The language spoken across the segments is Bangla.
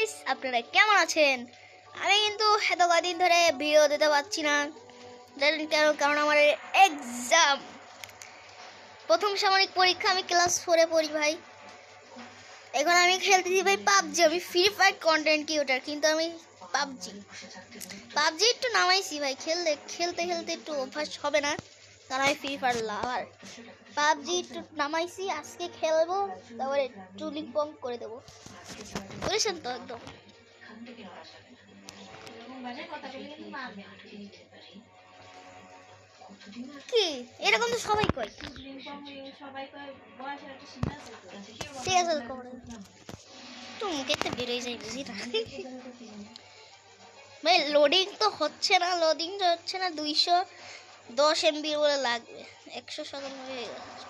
গাইস, আপনারা কেমন আছেন? আমি কিন্তু এত কদিন ধরে ভিডিও দিতে পারছি না, জানেন কেন? কারণ আমার এক্সাম, প্রথম সাময়িক পরীক্ষা। আমি ক্লাস 4-এ পড়ি ভাই। এখন আমি খেলতেছি ভাই পাবজি। আমি ফ্রি ফায়ার কন্টেন্ট ক্রিয়েটর, কিন্তু আমি পাবজি একটু নামাইছি ভাই। খেলতে একটু অভ্যাস হবে না, কারণ আমি ফ্রি ফায়ার লাভার। পাবজি একটু নামাইছি, আজকে খেলবো, তারপরে টুলিং পং করে দেবো, বুঝেছেন তো? একদম কি এরকম তো সবাই কয়। ঠিক আছে, তো মুখে তো বেরোয় যায়, বুঝি না ভাই। লোডিং তো হচ্ছে না, 210 MB বলে লাগবে, 157 হয়ে গেছে।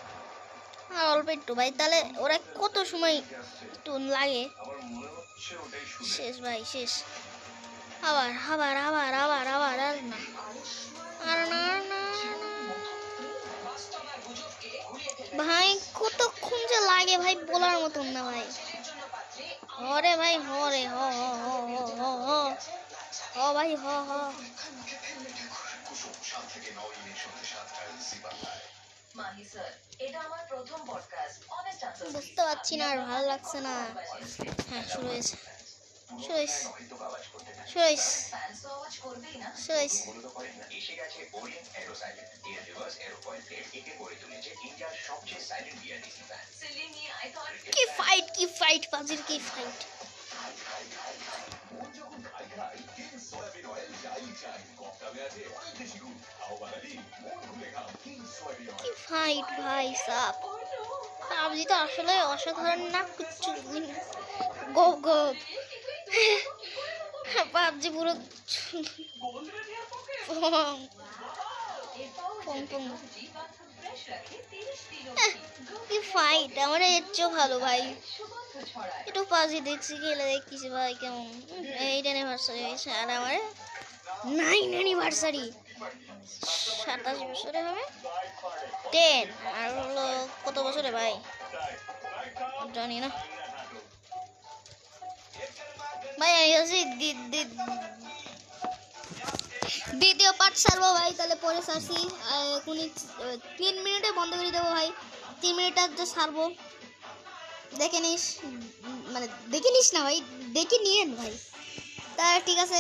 আর অল্প একটু ভাই, তাহলে ওরা কত সময় একটু লাগে। শেষ ভাই, শেষ। আবার আবার আবার আবার আবার আর না, আর না না ভাই, কতক্ষণ যে লাগে ভাই বলার মতন না ভাই। হরে ভাই, হরে হ হ হ হ হ হ ভাই, হ হ। বুঝতে পারছি না, আর ভালো লাগছে না। হ্যাঁ, শুরু হয়েছে। কি ফাইট পাজির, কি ফাইট! কি ফাইট ভাই সাব! পাবজি তো আসলে অসাধারণ না কুচ্ছু। গো গো পাবজি পুরো কি ফাইট! আমার এর চেয়েও ভালো ভাই। একটু পাবজি দেখছি, খেলে দেখতেছি ভাই কেমন। 8 অ্যানিভার্সারি হয়েছে, আর আমার 9 অ্যানিভার্সারি 27 বছরে হবে। 10 আর হলো কত বছরে ভাই জানি না ভাই। আমি হচ্ছে দ্বিতীয় পার্ট ছাড়বো ভাই, তাহলে পরে ছাড়ছি। এখনই 3 মিনিটে বন্ধ করে দেবো ভাই। 3 মিনিট তো ছাড়বো, দেখে নিস। মানে দেখে নিস না ভাই, দেখে নিয়েন ভাই। তা ঠিক আছে,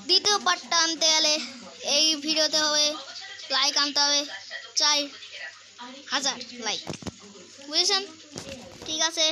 দ্বিতীয় পার্টটা আনতে গেলে এই ভিডিওতে হবে লাইক আনতে হবে 4000 লাইক, বুঝেছেন? ঠিক আছে,